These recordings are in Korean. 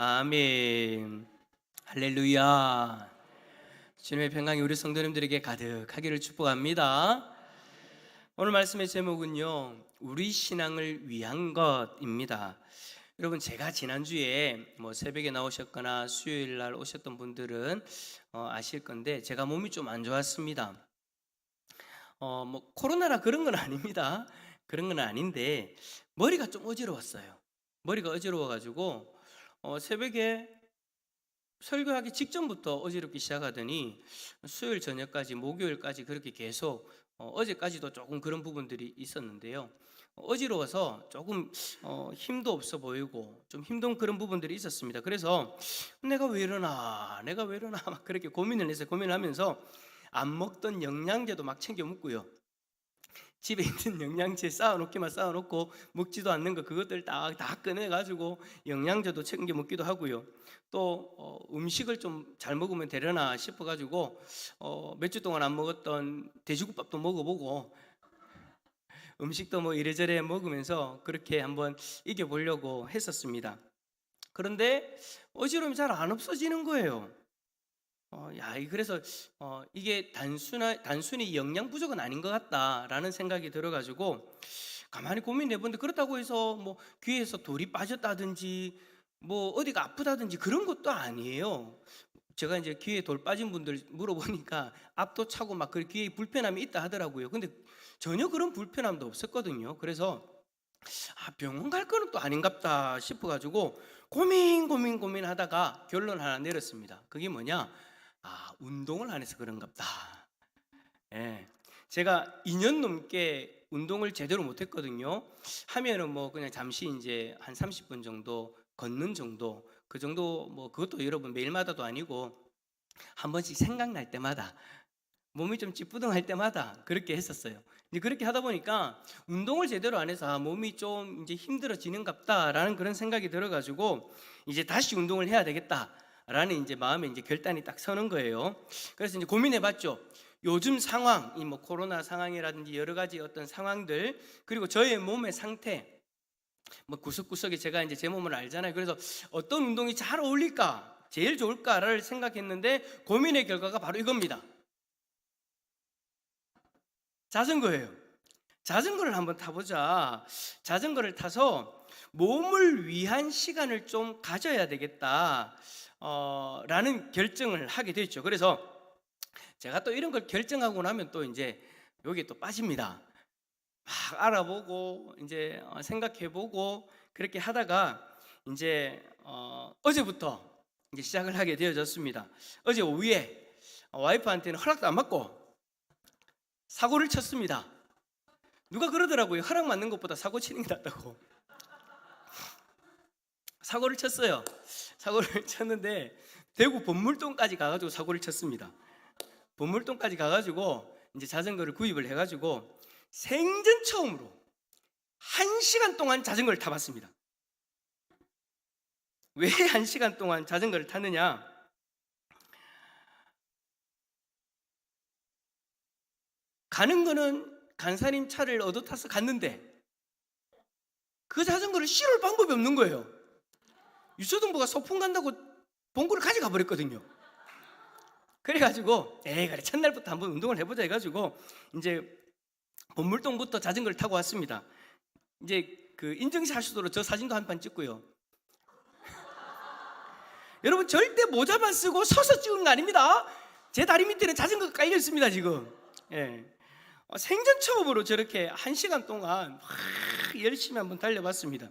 아멘. 할렐루야. 주님의 평강이 우리 성도님들에게 가득하기를 축복합니다. 오늘 말씀의 제목은요, 우리 신앙을 위한 것입니다. 여러분, 제가 지난주에 새벽에 나오셨거나 수요일 날 오셨던 분들은 아실 건데, 제가 몸이 좀 안 좋았습니다. 코로나라 그런 건 아닙니다. 그런 건 아닌데 머리가 좀 어지러웠어요. 머리가 어지러워가지고 새벽에 설교하기 직전부터 어지럽기 시작하더니 수요일 저녁까지 목요일까지 그렇게 계속 어제까지도 조금 그런 부분들이 있었는데요. 어지러워서 조금 힘도 없어 보이고 좀 힘든 그런 부분들이 있었습니다. 그래서 내가 왜 이러나 막 그렇게 고민을 했어요. 고민하면서 안 먹던 영양제도 막 챙겨 먹고요. 집에 있는 영양제 쌓아놓기만 쌓아놓고 먹지도 않는 거 그것들 다 꺼내가지고 영양제도 챙겨 먹기도 하고요. 또 음식을 좀 잘 먹으면 되려나 싶어가지고 몇 주 동안 안 먹었던 돼지국밥도 먹어보고 음식도 이래저래 먹으면서 그렇게 한번 이겨보려고 했었습니다. 그런데 어지러움이 잘 안 없어지는 거예요. 그래서 이게 단순히 영양 부족은 아닌 것 같다라는 생각이 들어가지고 가만히 고민해보는데, 그렇다고 해서 귀에서 돌이 빠졌다든지 어디가 아프다든지 그런 것도 아니에요. 제가 이제 귀에 돌 빠진 분들 물어보니까 앞도 차고 막 그 귀에 불편함이 있다 하더라고요. 근데 전혀 그런 불편함도 없었거든요. 그래서 병원 갈 거는 또 아닌갑다 싶어가지고 고민하다가 결론 하나 내렸습니다. 그게 뭐냐? 운동을 안 해서 그런갑다. 제가 2년 넘게 운동을 제대로 못했거든요. 하면은 그냥 잠시 이제 한 30분 정도 걷는 정도, 그 정도 그것도 여러분 매일마다도 아니고 한 번씩 생각날 때마다, 몸이 좀 찌뿌둥할 때마다 그렇게 했었어요. 이제 그렇게 하다 보니까 운동을 제대로 안 해서 몸이 좀 이제 힘들어지는갑다라는 그런 생각이 들어가지고 이제 다시 운동을 해야 되겠다라는 이제 마음에 이제 결단이 딱 서는 거예요. 그래서 이제 고민해봤죠. 요즘 상황, 이 코로나 상황이라든지 여러 가지 어떤 상황들, 그리고 저의 몸의 상태, 구석구석에 제가 이제 제 몸을 알잖아요. 그래서 어떤 운동이 잘 어울릴까, 제일 좋을까를 생각했는데 고민의 결과가 바로 이겁니다. 자전거예요. 자전거를 한번 타보자. 자전거를 타서 몸을 위한 시간을 좀 가져야 되겠다 라는 결정을 하게 됐죠. 그래서 제가 또 이런 걸 결정하고 나면 또 이제 여기에 또 빠집니다. 막 알아보고 이제 생각해보고 그렇게 하다가 이제 어제부터 이제 시작을 하게 되어졌습니다. 어제 오후에 와이프한테는 허락도 안 받고 사고를 쳤습니다. 누가 그러더라고요. 허락 맞는 것보다 사고 치는 게 낫다고. 사고를 쳤어요. 사고를 쳤는데 대구 본물동까지 가가지고 사고를 쳤습니다. 본물동까지 가가지고 이제 자전거를 구입을 해가지고 생전 처음으로 1시간 동안 자전거를 타봤습니다. 왜 1시간 동안 자전거를 탔느냐? 가는 거는 간사님 차를 얻어 타서 갔는데 그 자전거를 실을 방법이 없는 거예요. 유초등부가 소풍 간다고 봉구를 가져가 버렸거든요. 그래가지고 그래 첫날부터 한번 운동을 해보자 해가지고 이제 본물동부터 자전거를 타고 왔습니다. 이제 그 인증샷 할 수도로 저 사진도 한 판 찍고요. 여러분, 절대 모자만 쓰고 서서 찍은 거 아닙니다. 제 다리 밑에는 자전거가 깔려 있습니다 지금. 생전 처음으로 저렇게 1시간 동안 열심히 한번 달려봤습니다.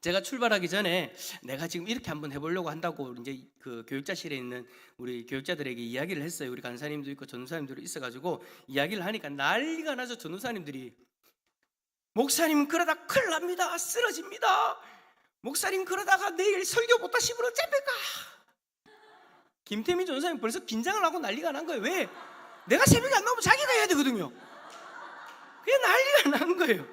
제가 출발하기 전에 내가 지금 이렇게 한번 해보려고 한다고 이제 그 교육자실에 있는 우리 교육자들에게 이야기를 했어요. 우리 간사님도 있고 전도사님들이 있어가지고 이야기를 하니까 난리가 나서 전도사님들이 목사님 그러다 큰일 납니다. 쓰러집니다. 목사님 그러다가 내일 설교 못 하시면 어쩝니까? 김태민 전도사님 벌써 긴장을 하고 난리가 난 거예요. 왜? 내가 새벽에 안 나오면 자기가 해야 되거든요. 그게 난리가 난 거예요.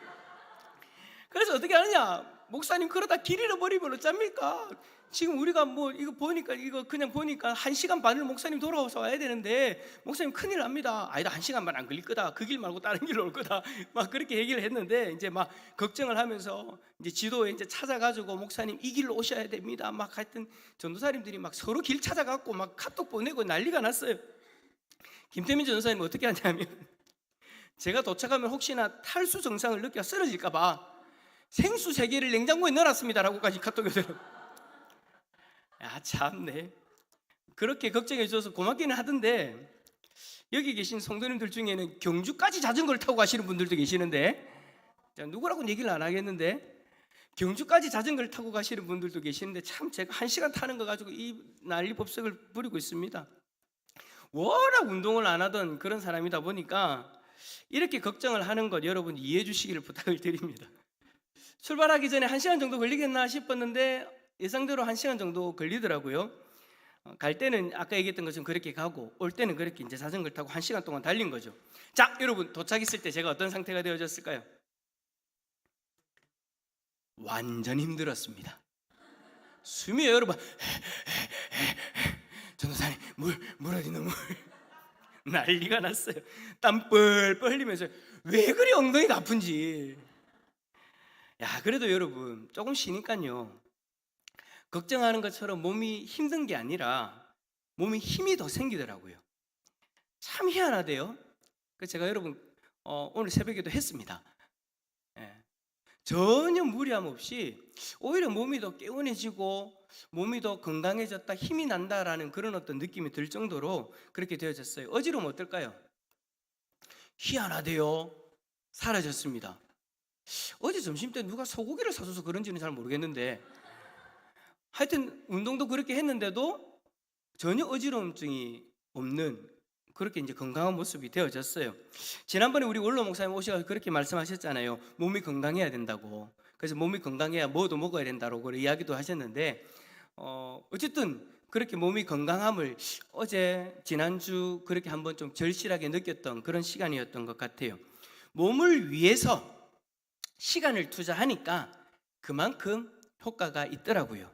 그래서 어떻게 하느냐? 목사님 그러다 길 잃어버리면 어쩝니까? 지금 우리가 뭐 이거 그냥 보니까 1시간 반을 목사님 돌아와서 와야 되는데 목사님 큰일 납니다. 아니다, 1시간 반 안 걸릴 거다. 그 길 말고 다른 길로 올 거다. 막 그렇게 얘기를 했는데 이제 막 걱정을 하면서 이제 지도에 이제 찾아가지고 목사님 이 길로 오셔야 됩니다. 막 하여튼 전도사님들이 막 서로 길 찾아갖고 막 카톡 보내고 난리가 났어요. 김태민 전도사님 어떻게 하냐면 제가 도착하면 혹시나 탈수 증상을 느껴 쓰러질까 봐 생수 3개를 냉장고에 넣어놨습니다라고까지 카톡이 오더라고요. 야, 참네. 그렇게 걱정해 주셔서 고맙기는 하던데 여기 계신 성도님들 중에는 경주까지 자전거를 타고 가시는 분들도 계시는데 누구라고는 얘기를 안 하겠는데 경주까지 자전거를 타고 가시는 분들도 계시는데 참 제가 1시간 타는 거 가지고 이 난리법석을 부리고 있습니다. 워낙 운동을 안 하던 그런 사람이다 보니까 이렇게 걱정을 하는 것 여러분 이해해 주시기를 부탁을 드립니다. 출발하기 전에 1시간 정도 걸리겠나 싶었는데 예상대로 1시간 정도 걸리더라고요. 갈 때는 아까 얘기했던 것처럼 그렇게 가고 올 때는 그렇게 이제 자전거를 타고 1시간 동안 달린 거죠. 자, 여러분 도착했을 때 제가 어떤 상태가 되어졌을까요? 완전 힘들었습니다. 숨이 여러분 전도사님 물 어디 있노 물 난리가 났어요. 땀 뻘뻘 흘리면서 왜 그리 엉덩이가 아픈지. 야, 그래도 여러분 조금 쉬니까요 걱정하는 것처럼 몸이 힘든 게 아니라 몸에 힘이 더 생기더라고요. 참 희한하대요. 그래서 제가 여러분 오늘 새벽에도 했습니다. 전혀 무리함 없이 오히려 몸이 더 개운해지고 몸이 더 건강해졌다, 힘이 난다라는 그런 어떤 느낌이 들 정도로 그렇게 되어졌어요. 어지러우면 어떨까요? 희한하대요. 사라졌습니다. 어제 점심때 누가 소고기를 사줘서 그런지는 잘 모르겠는데 하여튼 운동도 그렇게 했는데도 전혀 어지러움증이 없는 그렇게 이제 건강한 모습이 되어졌어요. 지난번에 우리 원로 목사님 오셔서 그렇게 말씀하셨잖아요. 몸이 건강해야 된다고. 그래서 몸이 건강해야 뭐도 먹어야 된다고 이야기도 하셨는데 어쨌든 그렇게 몸이 건강함을 어제 지난주 그렇게 한번 좀 절실하게 느꼈던 그런 시간이었던 것 같아요. 몸을 위해서 시간을 투자하니까 그만큼 효과가 있더라고요.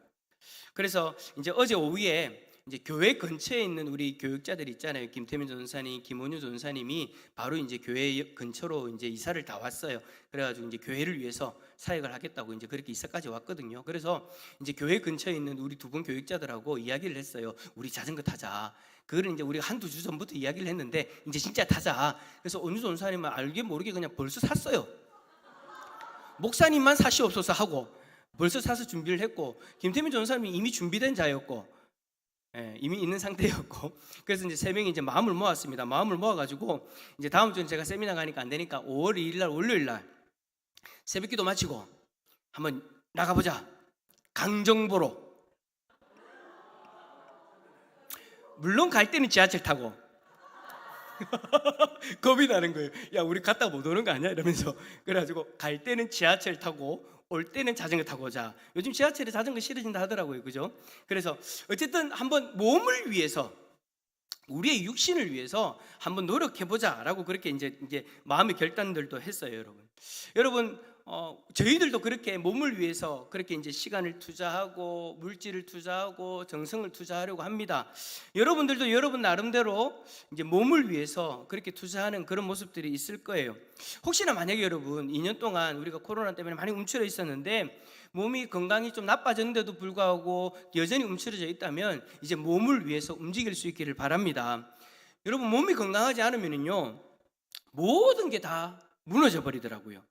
그래서 이제 어제 오후에 이제 교회 근처에 있는 우리 교육자들 있잖아요. 김태민 전사님, 김원유 전사님이 바로 이제 교회 근처로 이제 이사를 다 왔어요. 그래가지고 이제 교회를 위해서 사역을 하겠다고 이제 그렇게 이사까지 왔거든요. 그래서 이제 교회 근처에 있는 우리 두 분 교육자들하고 이야기를 했어요. 우리 자전거 타자. 그거를 이제 우리가 한두 주 전부터 이야기를 했는데 이제 진짜 타자. 그래서 원유 전사님은 알게 모르게 그냥 벌써 샀어요. 목사님만 사시옵소서 하고 벌써 사서 준비를 했고 김태민 전사님이 이미 준비된 자였고 이미 있는 상태였고 그래서 이제 3명이 이제 마음을 모았습니다. 마음을 모아가지고 이제 다음 주는 제가 세미나 가니까 안 되니까 5월 2일 날 월요일 날 새벽기도 마치고 한번 나가보자. 강정보로. 물론 갈 때는 지하철 타고 겁이 나는 거예요. 야, 우리 갔다 못 오는 거 아니야? 이러면서 그래가지고 갈 때는 지하철 타고 올 때는 자전거 타고 오자. 요즘 지하철에 자전거 실어진다 하더라고요. 그죠? 그래서 어쨌든 한번 몸을 위해서 우리의 육신을 위해서 한번 노력해보자 라고 그렇게 이제 마음의 결단들도 했어요. 여러분 저희들도 그렇게 몸을 위해서 그렇게 이제 시간을 투자하고 물질을 투자하고 정성을 투자하려고 합니다. 여러분들도 여러분 나름대로 이제 몸을 위해서 그렇게 투자하는 그런 모습들이 있을 거예요. 혹시나 만약에 여러분 2년 동안 우리가 코로나 때문에 많이 움츠려 있었는데 몸이 건강이 좀 나빠졌는데도 불구하고 여전히 움츠러져 있다면 이제 몸을 위해서 움직일 수 있기를 바랍니다. 여러분 몸이 건강하지 않으면요 모든 게 다 무너져 버리더라고요.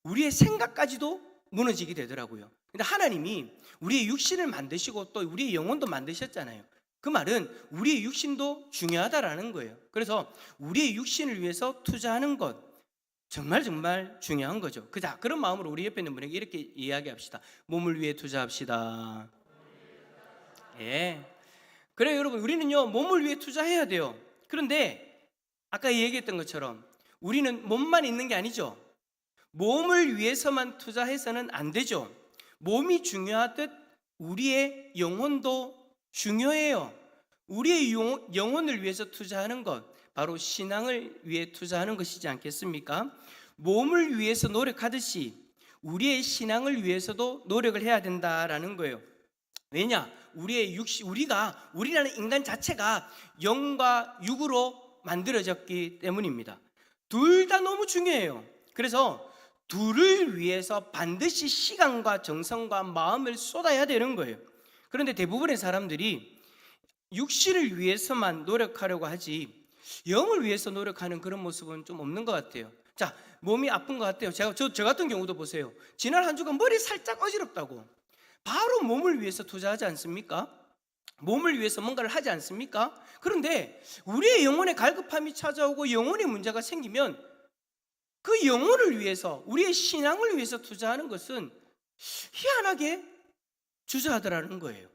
우리의 생각까지도 무너지게 되더라고요. 근데 하나님이 우리의 육신을 만드시고 또 우리의 영혼도 만드셨잖아요. 그 말은 우리의 육신도 중요하다라는 거예요. 그래서 우리의 육신을 위해서 투자하는 것 정말 중요한 거죠. 그런 마음으로 우리 옆에 있는 분에게 이렇게 이야기합시다. 몸을 위해 투자합시다. 예. 그래요, 여러분. 우리는요 몸을 위해 투자해야 돼요. 그런데 아까 얘기했던 것처럼 우리는 몸만 있는 게 아니죠. 몸을 위해서만 투자해서는 안 되죠. 몸이 중요하듯 우리의 영혼도 중요해요. 우리의 영혼을 위해서 투자하는 것 바로 신앙을 위해 투자하는 것이지 않겠습니까? 몸을 위해서 노력하듯이 우리의 신앙을 위해서도 노력을 해야 된다라는 거예요. 왜냐? 우리라는 인간 자체가 영과 육으로 만들어졌기 때문입니다. 둘 다 너무 중요해요. 그래서 둘을 위해서 반드시 시간과 정성과 마음을 쏟아야 되는 거예요. 그런데 대부분의 사람들이 육신을 위해서만 노력하려고 하지 영을 위해서 노력하는 그런 모습은 좀 없는 것 같아요. 자, 몸이 아픈 것 같아요. 저 같은 경우도 보세요. 지난 한 주간 머리 살짝 어지럽다고 바로 몸을 위해서 투자하지 않습니까? 몸을 위해서 뭔가를 하지 않습니까? 그런데 우리의 영혼에 갈급함이 찾아오고 영혼의 문제가 생기면 그 영혼을 위해서, 우리의 신앙을 위해서 투자하는 것은 희한하게 주저하더라는 거예요.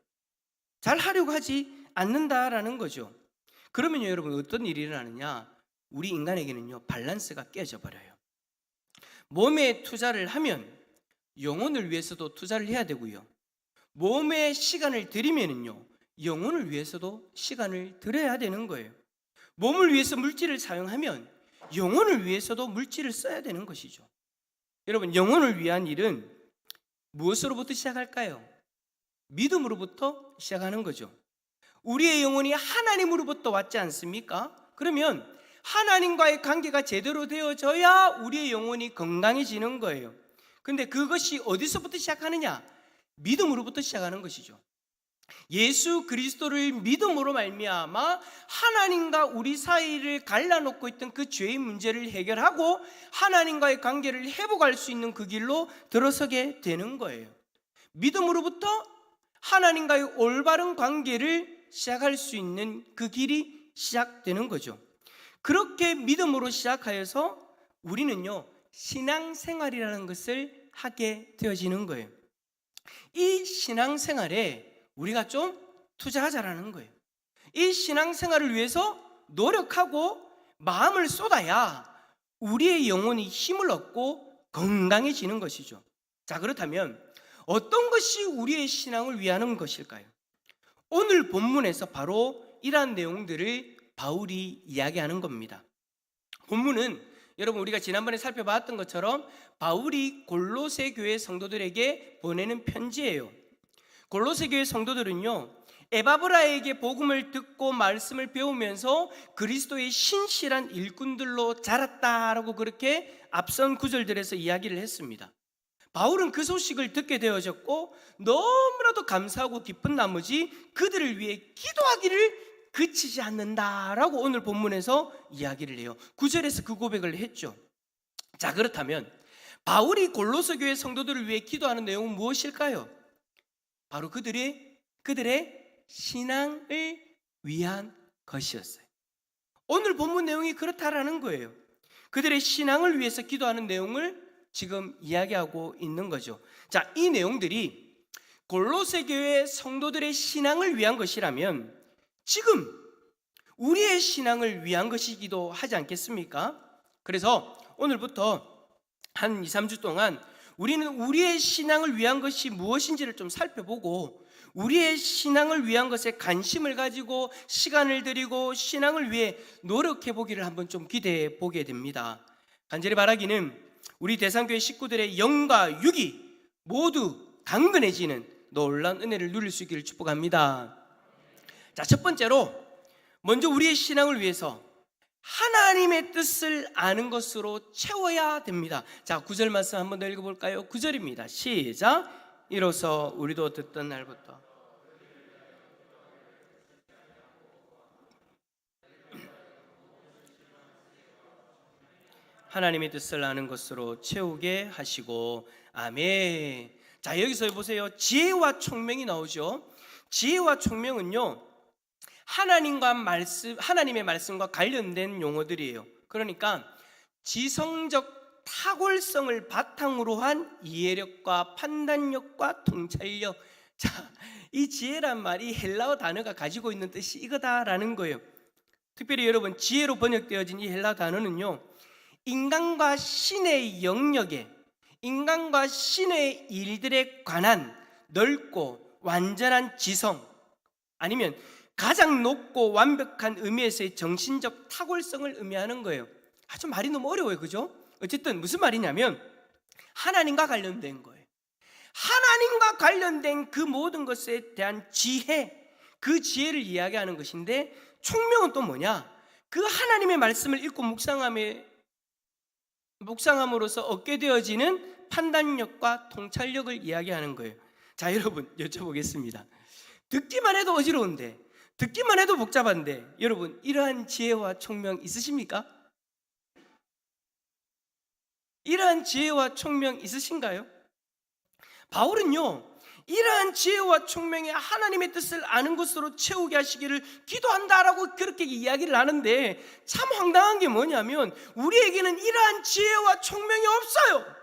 잘 하려고 하지 않는다라는 거죠. 그러면요, 여러분, 어떤 일이 일어나느냐? 우리 인간에게는요, 밸런스가 깨져버려요. 몸에 투자를 하면 영혼을 위해서도 투자를 해야 되고요, 몸에 시간을 들이면은요, 영혼을 위해서도 시간을 들여야 되는 거예요. 몸을 위해서 물질을 사용하면 영혼을 위해서도 물질을 써야 되는 것이죠. 여러분, 영혼을 위한 일은 무엇으로부터 시작할까요? 믿음으로부터 시작하는 거죠. 우리의 영혼이 하나님으로부터 왔지 않습니까? 그러면 하나님과의 관계가 제대로 되어져야 우리의 영혼이 건강해지는 거예요. 근데 그것이 어디서부터 시작하느냐? 믿음으로부터 시작하는 것이죠. 예수 그리스도를 믿음으로 말미암아 하나님과 우리 사이를 갈라놓고 있던 그 죄의 문제를 해결하고 하나님과의 관계를 회복할 수 있는 그 길로 들어서게 되는 거예요. 믿음으로부터 하나님과의 올바른 관계를 시작할 수 있는 그 길이 시작되는 거죠. 그렇게 믿음으로 시작하여서 우리는요, 신앙생활이라는 것을 하게 되어지는 거예요. 이 신앙생활에 우리가 좀 투자하자라는 거예요. 이 신앙생활을 위해서 노력하고 마음을 쏟아야 우리의 영혼이 힘을 얻고 건강해지는 것이죠. 자, 그렇다면 어떤 것이 우리의 신앙을 위하는 것일까요? 오늘 본문에서 바로 이러한 내용들을 바울이 이야기하는 겁니다. 본문은 여러분, 우리가 지난번에 살펴봤던 것처럼 바울이 골로새 교회 성도들에게 보내는 편지예요. 골로새 교회 성도들은요, 에바브라에게 복음을 듣고 말씀을 배우면서 그리스도의 신실한 일꾼들로 자랐다라고 그렇게 앞선 구절들에서 이야기를 했습니다. 바울은 그 소식을 듣게 되어졌고 너무나도 감사하고 기쁜 나머지 그들을 위해 기도하기를 그치지 않는다라고 오늘 본문에서 이야기를 해요. 9절에서 그 고백을 했죠. 자, 그렇다면 바울이 골로새 교회 성도들을 위해 기도하는 내용은 무엇일까요? 바로 그들의 신앙을 위한 것이었어요. 오늘 본문 내용이 그렇다라는 거예요. 그들의 신앙을 위해서 기도하는 내용을 지금 이야기하고 있는 거죠. 자, 이 내용들이 골로새 교회 성도들의 신앙을 위한 것이라면 지금 우리의 신앙을 위한 것이기도 하지 않겠습니까? 그래서 오늘부터 한 2, 3주 동안 우리는 우리의 신앙을 위한 것이 무엇인지를 좀 살펴보고 우리의 신앙을 위한 것에 관심을 가지고 시간을 들이고 신앙을 위해 노력해 보기를 한번 좀 기대해 보게 됩니다. 간절히 바라기는 우리 대상교회 식구들의 영과 육이 모두 강건해지는 놀라운 은혜를 누릴 수 있기를 축복합니다. 자, 첫 번째로 먼저 우리의 신앙을 위해서 하나님의 뜻을 아는 것으로 채워야 됩니다. 자, 9절 말씀 한번 더 읽어볼까요? 9절입니다. 시작. 이로써 우리도 듣던 날부터 하나님의 뜻을 아는 것으로 채우게 하시고. 아멘. 자, 여기서 보세요. 지혜와 총명이 나오죠. 지혜와 총명은요, 하나님의 말씀과 관련된 용어들이에요. 그러니까 지성적 탁월성을 바탕으로 한 이해력과 판단력과 통찰력. 자, 이 지혜란 말이 헬라어 단어가 가지고 있는 뜻이 이거다라는 거예요. 특별히 여러분, 지혜로 번역되어진 이 헬라어 단어는요, 인간과 신의 영역에, 인간과 신의 일들에 관한 넓고 완전한 지성, 아니면 가장 높고 완벽한 의미에서의 정신적 탁월성을 의미하는 거예요. 아주 말이 너무 어려워요, 그죠? 어쨌든 무슨 말이냐면 하나님과 관련된 거예요. 하나님과 관련된 그 모든 것에 대한 지혜, 그 지혜를 이야기하는 것인데, 총명은 또 뭐냐? 그 하나님의 말씀을 읽고 묵상함으로써 얻게 되어지는 판단력과 통찰력을 이야기하는 거예요. 자, 여러분 여쭤보겠습니다. 듣기만 해도 어지러운데, 듣기만 해도 복잡한데, 여러분 이러한 지혜와 총명 있으십니까? 이러한 지혜와 총명 있으신가요? 바울은요, 이러한 지혜와 총명에 하나님의 뜻을 아는 것으로 채우게 하시기를 기도한다라고 그렇게 이야기를 하는데, 참 황당한 게 뭐냐면 우리에게는 이러한 지혜와 총명이 없어요.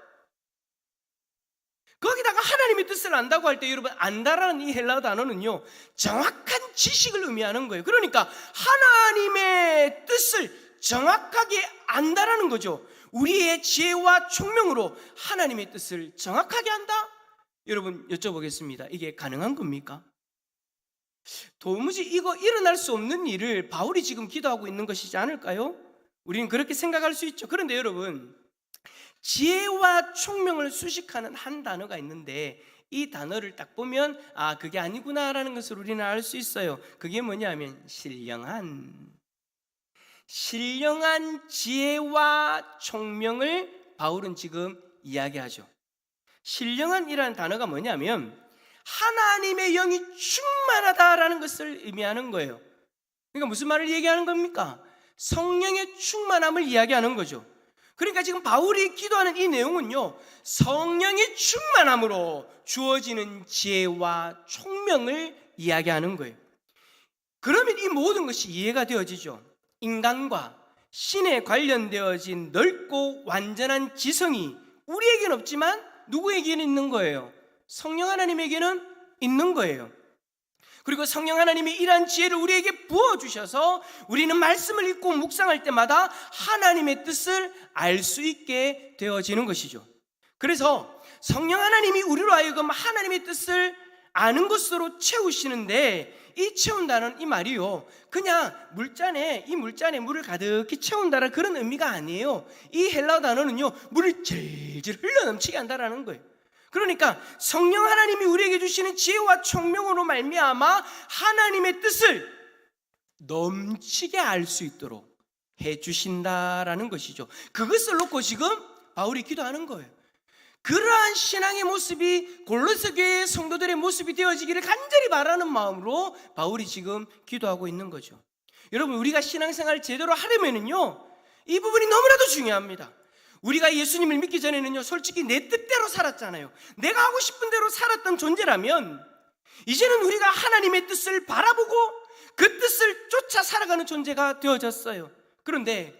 거기다가 하나님의 뜻을 안다고 할 때, 여러분 안다라는 이 헬라어 단어는요, 정확한 지식을 의미하는 거예요. 그러니까 하나님의 뜻을 정확하게 안다라는 거죠. 우리의 지혜와 총명으로 하나님의 뜻을 정확하게 안다? 여러분 여쭤보겠습니다. 이게 가능한 겁니까? 도무지 이거 일어날 수 없는 일을 바울이 지금 기도하고 있는 것이지 않을까요? 우리는 그렇게 생각할 수 있죠. 그런데 여러분, 지혜와 총명을 수식하는 한 단어가 있는데, 이 단어를 딱 보면 아, 그게 아니구나라는 것을 우리는 알 수 있어요. 그게 뭐냐면 신령한 지혜와 총명을 바울은 지금 이야기하죠. 신령한이라는 단어가 뭐냐면 하나님의 영이 충만하다라는 것을 의미하는 거예요. 그러니까 무슨 말을 얘기하는 겁니까? 성령의 충만함을 이야기하는 거죠. 그러니까 지금 바울이 기도하는 이 내용은요, 성령의 충만함으로 주어지는 지혜와 총명을 이야기하는 거예요. 그러면 이 모든 것이 이해가 되어지죠. 인간과 신에 관련되어진 넓고 완전한 지성이 우리에게는 없지만 누구에게는 있는 거예요? 성령 하나님에게는 있는 거예요. 그리고 성령 하나님이 이러한 지혜를 우리에게 부어주셔서 우리는 말씀을 읽고 묵상할 때마다 하나님의 뜻을 알 수 있게 되어지는 것이죠. 그래서 성령 하나님이 우리로 하여금 하나님의 뜻을 아는 것으로 채우시는데, 이 채운다는 이 말이요, 그냥 이 물잔에 물을 가득히 채운다는 그런 의미가 아니에요. 이 헬라어 단어는요, 물을 질질 흘러넘치게 한다라는 거예요. 그러니까 성령 하나님이 우리에게 주시는 지혜와 총명으로 말미암아 하나님의 뜻을 넘치게 알 수 있도록 해주신다라는 것이죠. 그것을 놓고 지금 바울이 기도하는 거예요. 그러한 신앙의 모습이 골로새 교회의 성도들의 모습이 되어지기를 간절히 바라는 마음으로 바울이 지금 기도하고 있는 거죠. 여러분, 우리가 신앙생활을 제대로 하려면요, 이 부분이 너무나도 중요합니다. 우리가 예수님을 믿기 전에는요, 솔직히 내 뜻대로 살았잖아요. 내가 하고 싶은 대로 살았던 존재라면, 이제는 우리가 하나님의 뜻을 바라보고 그 뜻을 쫓아 살아가는 존재가 되어졌어요. 그런데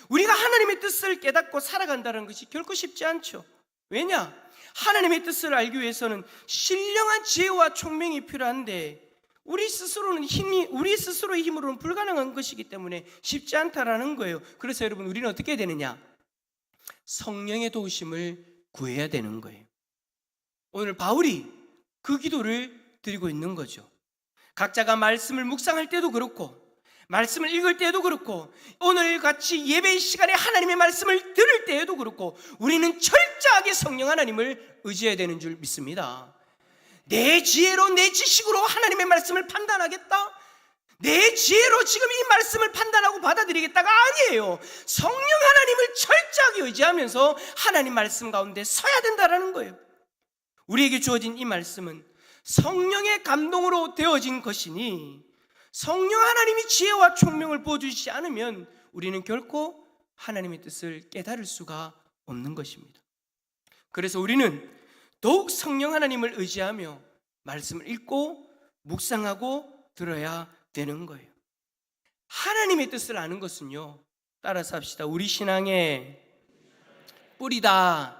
우리가 하나님의 뜻을 깨닫고 살아간다는 것이 결코 쉽지 않죠. 왜냐? 하나님의 뜻을 알기 위해서는 신령한 지혜와 총명이 필요한데, 우리 스스로의 힘으로는 불가능한 것이기 때문에 쉽지 않다라는 거예요. 그래서 여러분, 우리는 어떻게 해야 되느냐? 성령의 도우심을 구해야 되는 거예요. 오늘 바울이 그 기도를 드리고 있는 거죠. 각자가 말씀을 묵상할 때도 그렇고, 말씀을 읽을 때에도 그렇고, 오늘 같이 예배의 시간에 하나님의 말씀을 들을 때에도 그렇고, 우리는 철저하게 성령 하나님을 의지해야 되는 줄 믿습니다. 내 지혜로, 내 지식으로 하나님의 말씀을 판단하겠다? 내 지혜로 지금 이 말씀을 판단하고 받아들이겠다가 아니에요. 성령 하나님을 철저하게 의지하면서 하나님 말씀 가운데 서야 된다는 거예요. 우리에게 주어진 이 말씀은 성령의 감동으로 되어진 것이니, 성령 하나님이 지혜와 총명을 부어주시지 않으면 우리는 결코 하나님의 뜻을 깨달을 수가 없는 것입니다. 그래서 우리는 더욱 성령 하나님을 의지하며 말씀을 읽고 묵상하고 들어야 되는 거예요. 하나님의 뜻을 아는 것은요, 따라서 합시다. 우리 신앙의 뿌리다.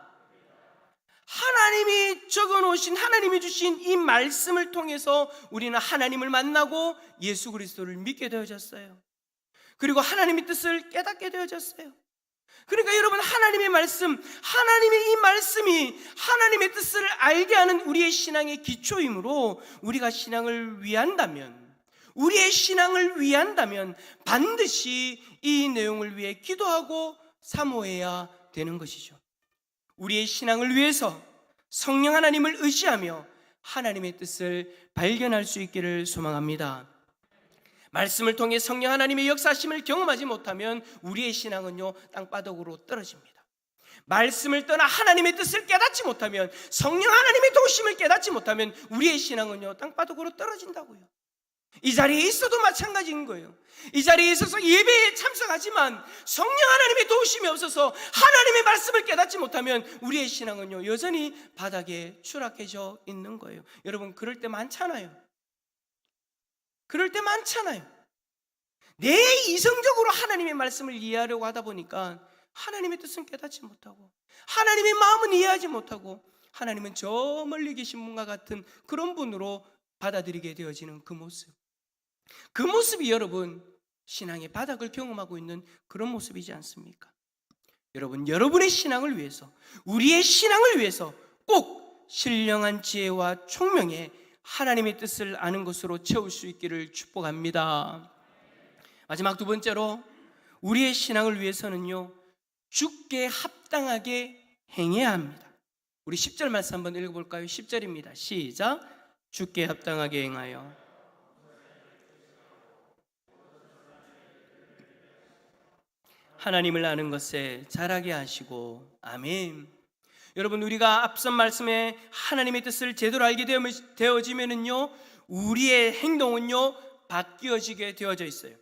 하나님이 적어놓으신, 하나님이 주신 이 말씀을 통해서 우리는 하나님을 만나고 예수 그리스도를 믿게 되어졌어요. 그리고 하나님의 뜻을 깨닫게 되어졌어요. 그러니까 여러분, 하나님의 말씀, 하나님의 이 말씀이 하나님의 뜻을 알게 하는 우리의 신앙의 기초이므로, 우리가 우리의 신앙을 위한다면 반드시 이 내용을 위해 기도하고 사모해야 되는 것이죠. 우리의 신앙을 위해서 성령 하나님을 의지하며 하나님의 뜻을 발견할 수 있기를 소망합니다. 말씀을 통해 성령 하나님의 역사하심을 경험하지 못하면 우리의 신앙은요, 땅바닥으로 떨어집니다. 말씀을 떠나 하나님의 뜻을 깨닫지 못하면, 성령 하나님의 도우심을 깨닫지 못하면 우리의 신앙은요, 땅바닥으로 떨어진다고요. 이 자리에 있어도 마찬가지인 거예요. 이 자리에 있어서 예배에 참석하지만 성령 하나님의 도우심이 없어서 하나님의 말씀을 깨닫지 못하면 우리의 신앙은요, 여전히 바닥에 추락해져 있는 거예요. 여러분, 그럴 때 많잖아요. 그럴 때 많잖아요. 내 이성적으로 하나님의 말씀을 이해하려고 하다 보니까 하나님의 뜻은 깨닫지 못하고, 하나님의 마음은 이해하지 못하고, 하나님은 저 멀리 계신 분과 같은 그런 분으로 받아들이게 되어지는 그 모습, 그 모습이 여러분 신앙의 바닥을 경험하고 있는 그런 모습이지 않습니까? 여러분, 여러분의 신앙을 위해서, 우리의 신앙을 위해서 꼭 신령한 지혜와 총명에 하나님의 뜻을 아는 것으로 채울 수 있기를 축복합니다. 마지막 두 번째로, 우리의 신앙을 위해서는요, 주께 합당하게 행해야 합니다. 우리 10절 말씀 한번 읽어볼까요? 10절입니다. 시작. 주께 합당하게 행하여 하나님을 아는 것에 자라게 하시고. 아멘. 여러분, 우리가 앞선 말씀에 하나님의 뜻을 제대로 알게 되어지면은요, 우리의 행동은요, 바뀌어지게 되어져 있어요.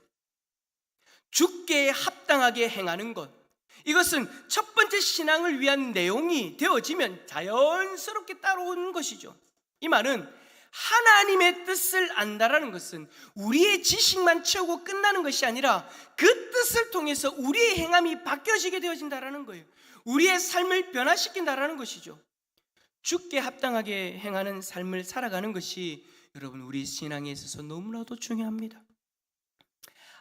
주께 합당하게 행하는 것, 이것은 첫 번째 신앙을 위한 내용이 되어지면 자연스럽게 따라오는 것이죠. 이 말은 하나님의 뜻을 안다라는 것은 우리의 지식만 채우고 끝나는 것이 아니라 그 뜻을 통해서 우리의 행함이 바뀌어지게 되어진다라는 거예요. 우리의 삶을 변화시킨다라는 것이죠. 주께 합당하게 행하는 삶을 살아가는 것이 여러분, 우리 신앙에 있어서 너무나도 중요합니다.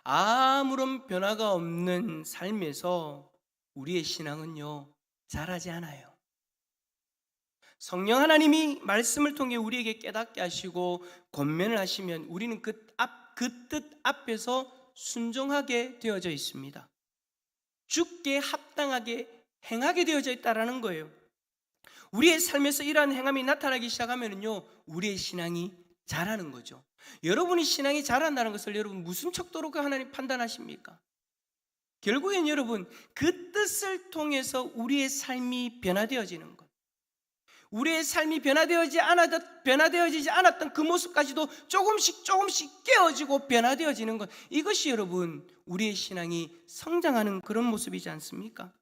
아무런 변화가 없는 삶에서 우리의 신앙은요, 자라지 않아요. 성령 하나님이 말씀을 통해 우리에게 깨닫게 하시고 권면을 하시면 우리는 그 뜻 앞에서 순종하게 되어져 있습니다. 주께 합당하게 행하게 되어져 있다라는 거예요. 우리의 삶에서 이러한 행함이 나타나기 시작하면요, 우리의 신앙이 자라는 거죠. 여러분이 신앙이 자란다는 것을 여러분 무슨 척도로 하나님 판단하십니까? 결국엔 여러분, 그 뜻을 통해서 우리의 삶이 변화되어지는 것, 우리의 삶이 변화되어지지 않았던 그 모습까지도 조금씩 깨어지고 변화되어지는 것, 이것이 여러분 우리의 신앙이 성장하는 그런 모습이지 않습니까?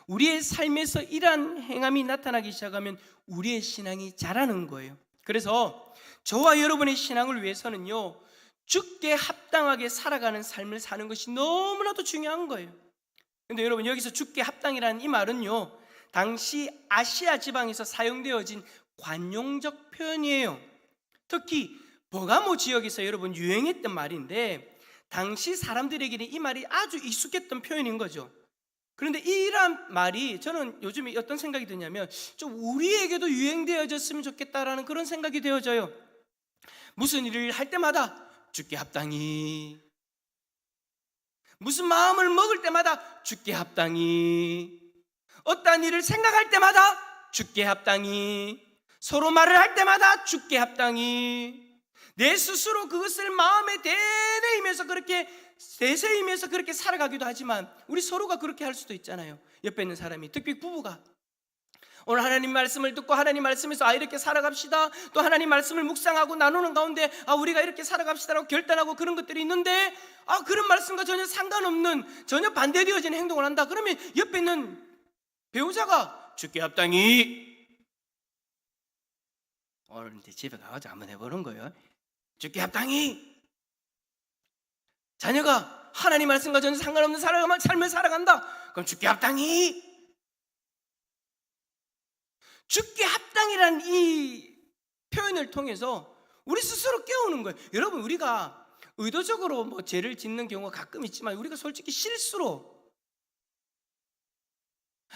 우리의 삶에서 이러한 행함이 나타나기 시작하면 우리의 신앙이 자라는 거예요. 그래서 저와 여러분의 신앙을 위해서는요, 주께 합당하게 살아가는 삶을 사는 것이 너무나도 중요한 거예요. 그런데 여러분, 여기서 주께 합당이라는 이 말은요, 당시 아시아 지방에서 사용되어진 관용적 표현이에요. 특히 버가모 지역에서 여러분 유행했던 말인데, 당시 사람들에게는 이 말이 아주 익숙했던 표현인 거죠. 그런데 이런 말이 저는 요즘에 어떤 생각이 드냐면, 좀 우리에게도 유행되어졌으면 좋겠다라는 그런 생각이 되어져요. 무슨 일을 할 때마다 주께 합당히, 무슨 마음을 먹을 때마다 주께 합당히, 어떠한 일을 생각할 때마다 주께 합당히, 서로 말을 할 때마다 주께 합당히, 내 스스로 그것을 마음에 되새이면서 그렇게 살아가기도 하지만 우리 서로가 그렇게 할 수도 있잖아요. 옆에 있는 사람이, 특히 부부가 오늘 하나님 말씀을 듣고 하나님 말씀에서 이렇게 살아갑시다, 또 하나님 말씀을 묵상하고 나누는 가운데 우리가 이렇게 살아갑시다라고 결단하고 그런 것들이 있는데, 그런 말씀과 전혀 상관없는, 전혀 반대되어지는 행동을 한다. 그러면 옆에 있는 배우자가 주께 합당히, 오늘 이제 집에 가가지고 한번 해보는 거예요. 주께 합당히. 자녀가 하나님 말씀과 전혀 상관없는 삶을 살아간다. 그럼 주께 합당히. 주께 합당이라는 이 표현을 통해서 우리 스스로 깨우는 거예요. 여러분, 우리가 의도적으로 죄를 짓는 경우가 가끔 있지만, 우리가 솔직히 실수로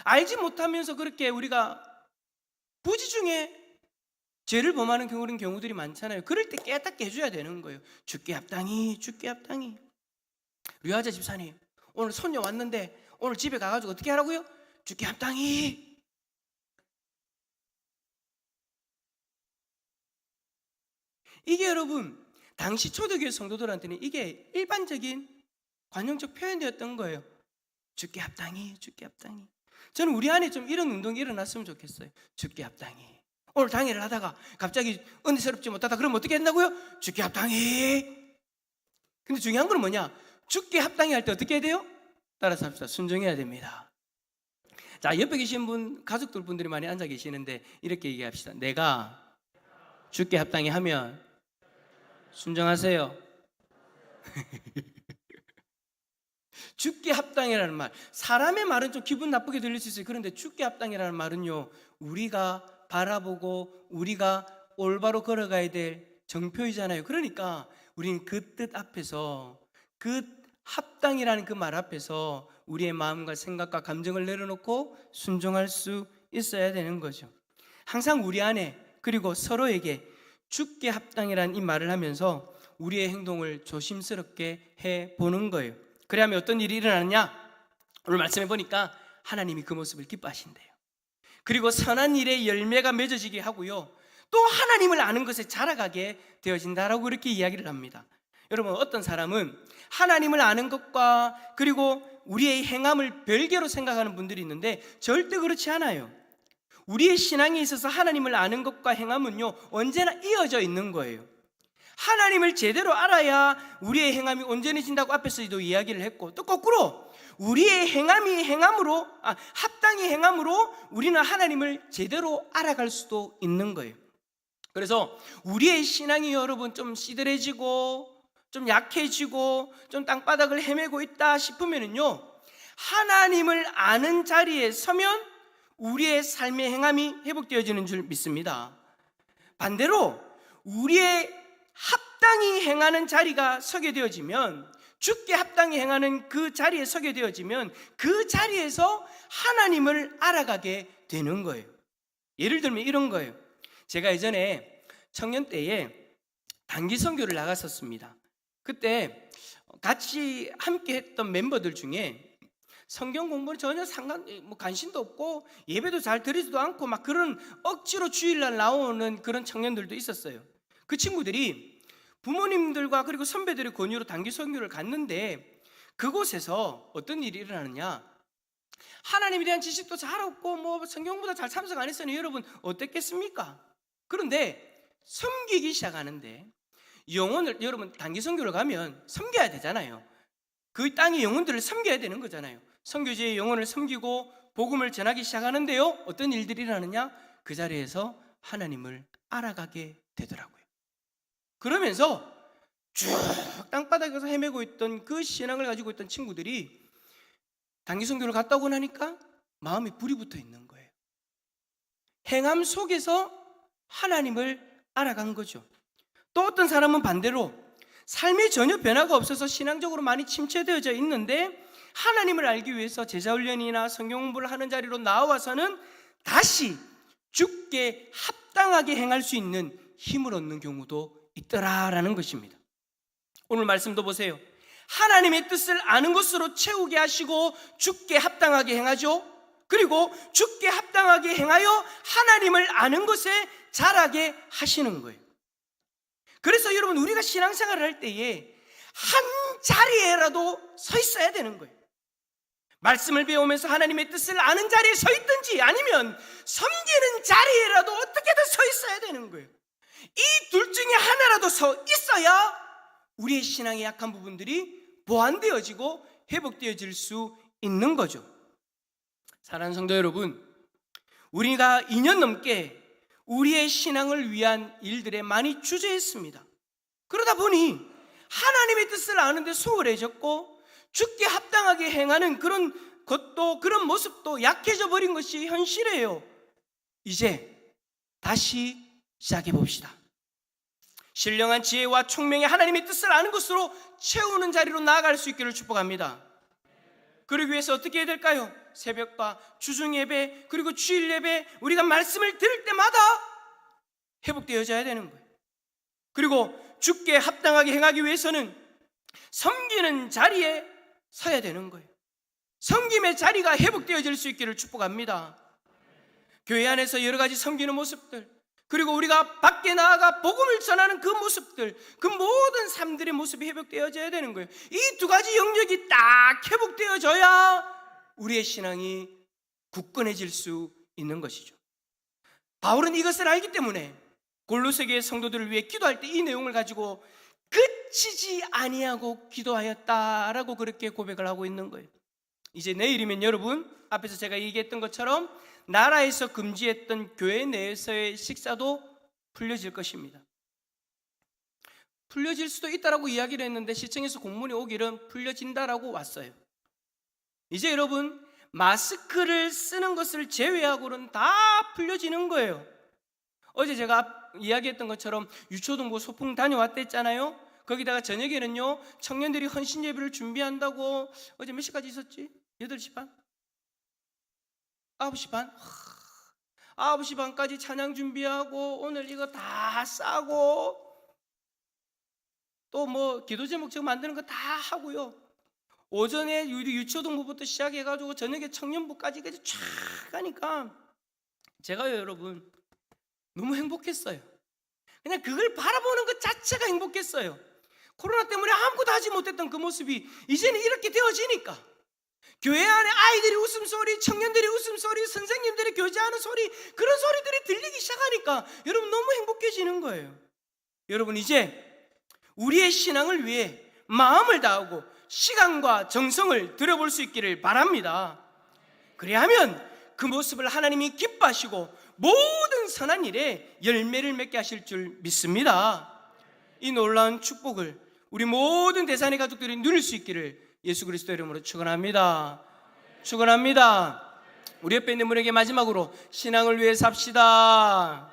알지 못하면서 그렇게 우리가 부지 중에 죄를 범하는 경우들이 많잖아요. 그럴 때 깨닫게 해줘야 되는 거예요. 주께 합당히, 주께 합당히. 류하자 집사님, 오늘 손녀 왔는데 오늘 집에 가가지고 어떻게 하라고요? 주께 합당히. 이게 여러분 당시 초대교회 성도들한테는 이게 일반적인 관용적 표현되었던 거예요. 주께 합당히, 주께 합당히. 저는 우리 안에 좀 이런 운동이 일어났으면 좋겠어요. 주께 합당히. 오늘 당회를 하다가 갑자기 은혜스럽지 못하다 그러면 어떻게 된다고요? 주께 합당히. 근데 중요한 건 뭐냐? 주께 합당히 할 때 어떻게 해야 돼요? 따라서 합시다. 순종해야 됩니다. 자, 옆에 계신 분, 가족들 분들이 많이 앉아 계시는데 이렇게 얘기합시다. 내가 주께 합당히 하면 순종하세요. 주께 합당이라는 말, 사람의 말은 좀 기분 나쁘게 들릴 수 있어요. 그런데 주께 합당이라는 말은요, 우리가 바라보고 우리가 올바로 걸어가야 될 정표이잖아요. 그러니까 우리는 그 뜻 앞에서, 그 합당이라는 그 말 앞에서 우리의 마음과 생각과 감정을 내려놓고 순종할 수 있어야 되는 거죠. 항상 우리 안에, 그리고 서로에게 주께 합당이라는 이 말을 하면서 우리의 행동을 조심스럽게 해보는 거예요. 그래야 하면 어떤 일이 일어나느냐? 오늘 말씀해 보니까 하나님이 그 모습을 기뻐하신대요. 그리고 선한 일의 열매가 맺어지게 하고요, 또 하나님을 아는 것에 자라가게 되어진다라고 그렇게 이야기를 합니다. 여러분, 어떤 사람은 하나님을 아는 것과 그리고 우리의 행함을 별개로 생각하는 분들이 있는데 절대 그렇지 않아요. 우리의 신앙에 있어서 하나님을 아는 것과 행함은요, 언제나 이어져 있는 거예요. 하나님을 제대로 알아야 우리의 행함이 온전해진다고 앞에서도 이야기를 했고, 또 거꾸로 우리의 행함이 합당히 행함으로 우리는 하나님을 제대로 알아갈 수도 있는 거예요. 그래서 우리의 신앙이 여러분 좀 시들해지고 좀 약해지고 좀 땅바닥을 헤매고 있다 싶으면요, 하나님을 아는 자리에 서면 우리의 삶의 행함이 회복되어지는 줄 믿습니다. 반대로 우리의 합당히 행하는 자리가 서게 되어지면, 주께 합당히 행하는 그 자리에 서게 되어지면 그 자리에서 하나님을 알아가게 되는 거예요. 예를 들면 이런 거예요. 제가 예전에 청년 때에 단기 선교를 나갔었습니다. 그때 같이 함께 했던 멤버들 중에 성경 공부는 전혀 관심도 없고 예배도 잘 드리지도 않고 막 그런 억지로 주일날 나오는 그런 청년들도 있었어요. 그 친구들이 부모님들과 그리고 선배들의 권유로 단기 선교를 갔는데, 그곳에서 어떤 일이 일어나느냐? 하나님에 대한 지식도 잘 없고 성경보다 잘 참석 안 했으니 여러분 어땠겠습니까? 그런데 섬기기 시작하는데, 영혼을, 여러분 단기 선교를 가면 섬겨야 되잖아요. 그 땅의 영혼들을 섬겨야 되는 거잖아요. 선교지의 영혼을 섬기고 복음을 전하기 시작하는데요, 어떤 일들이 일어나느냐? 그 자리에서 하나님을 알아가게 되더라고요. 그러면서 쭉 땅바닥에서 헤매고 있던 그 신앙을 가지고 있던 친구들이 단기 선교를 갔다 오고 나니까 마음에 불이 붙어 있는 거예요. 행함 속에서 하나님을 알아간 거죠. 또 어떤 사람은 반대로 삶에 전혀 변화가 없어서 신앙적으로 많이 침체되어져 있는데 하나님을 알기 위해서 제자훈련이나 성경 공부를 하는 자리로 나와서는 다시 주께 합당하게 행할 수 있는 힘을 얻는 경우도 있더라라는 것입니다. 오늘 말씀도 보세요. 하나님의 뜻을 아는 것으로 채우게 하시고 주께 합당하게 행하죠. 그리고 주께 합당하게 행하여 하나님을 아는 것에 자라게 하시는 거예요. 그래서 여러분, 우리가 신앙생활을 할 때에 한 자리에라도 서 있어야 되는 거예요. 말씀을 배우면서 하나님의 뜻을 아는 자리에 서 있든지 아니면 섬기는 자리에라도 어떻게든 서 있어야 되는 거예요. 이 둘 중에 하나라도 서 있어야 우리의 신앙의 약한 부분들이 보완되어지고 회복되어질 수 있는 거죠. 사랑하는 성도 여러분, 우리가 2년 넘게 우리의 신앙을 위한 일들에 많이 주저했습니다. 그러다 보니 하나님의 뜻을 아는데 소홀해졌고 주께 합당하게 행하는 그런 것도, 그런 모습도 약해져 버린 것이 현실이에요. 이제 다시 시작해 봅시다. 신령한 지혜와 총명의 하나님의 뜻을 아는 것으로 채우는 자리로 나아갈 수 있기를 축복합니다. 그러기 위해서 어떻게 해야 될까요? 새벽과 주중 예배, 그리고 주일 예배, 우리가 말씀을 들을 때마다 회복되어져야 되는 거예요. 그리고 주께 합당하게 행하기 위해서는 섬기는 자리에 서야 되는 거예요. 섬김의 자리가 회복되어질 수 있기를 축복합니다. 교회 안에서 여러 가지 섬기는 모습들, 그리고 우리가 밖에 나아가 복음을 전하는 그 모습들, 그 모든 삶들의 모습이 회복되어져야 되는 거예요. 이 두 가지 영역이 딱 회복되어져야 우리의 신앙이 굳건해질 수 있는 것이죠. 바울은 이것을 알기 때문에 골로새교의 성도들을 위해 기도할 때 이 내용을 가지고 그치지 아니하고 기도하였다라고 그렇게 고백을 하고 있는 거예요. 이제 내일이면 여러분, 앞에서 제가 얘기했던 것처럼 나라에서 금지했던 교회 내에서의 식사도 풀려질 것입니다. 풀려질 수도 있다라고 이야기를 했는데 시청에서 공문이 오기는 풀려진다라고 왔어요. 이제 여러분, 마스크를 쓰는 것을 제외하고는 다 풀려지는 거예요. 어제 제가 이야기했던 것처럼 유초등부 소풍 다녀왔댔잖아요. 거기다가 저녁에는요, 청년들이 헌신 예배를 준비한다고. 어제 몇 시까지 있었지? 8시 반? 9시 반? 9시 반까지 찬양 준비하고 오늘 이거 다 싸고 또 뭐 기도 제목 지금 만드는 거 다 하고요. 오전에 우리 유초등부부터 시작해가지고 저녁에 청년부까지 쫙 가니까 제가요, 여러분, 너무 행복했어요. 그냥 그걸 바라보는 것 자체가 행복했어요. 코로나 때문에 아무것도 하지 못했던 그 모습이 이제는 이렇게 되어지니까, 교회 안에 아이들이 웃음소리, 청년들이 웃음소리, 선생님들이 교제하는 소리, 그런 소리들이 들리기 시작하니까 여러분 너무 행복해지는 거예요. 여러분, 이제 우리의 신앙을 위해 마음을 다하고 시간과 정성을 들여볼 수 있기를 바랍니다. 그래야하면 그 모습을 하나님이 기뻐하시고 모든 선한 일에 열매를 맺게 하실 줄 믿습니다. 이 놀라운 축복을 우리 모든 대산의 가족들이 누릴 수 있기를 예수 그리스도 이름으로 축원합니다. 축원합니다. 우리 옆에 있는 분에게 마지막으로 신앙을 위해 삽시다.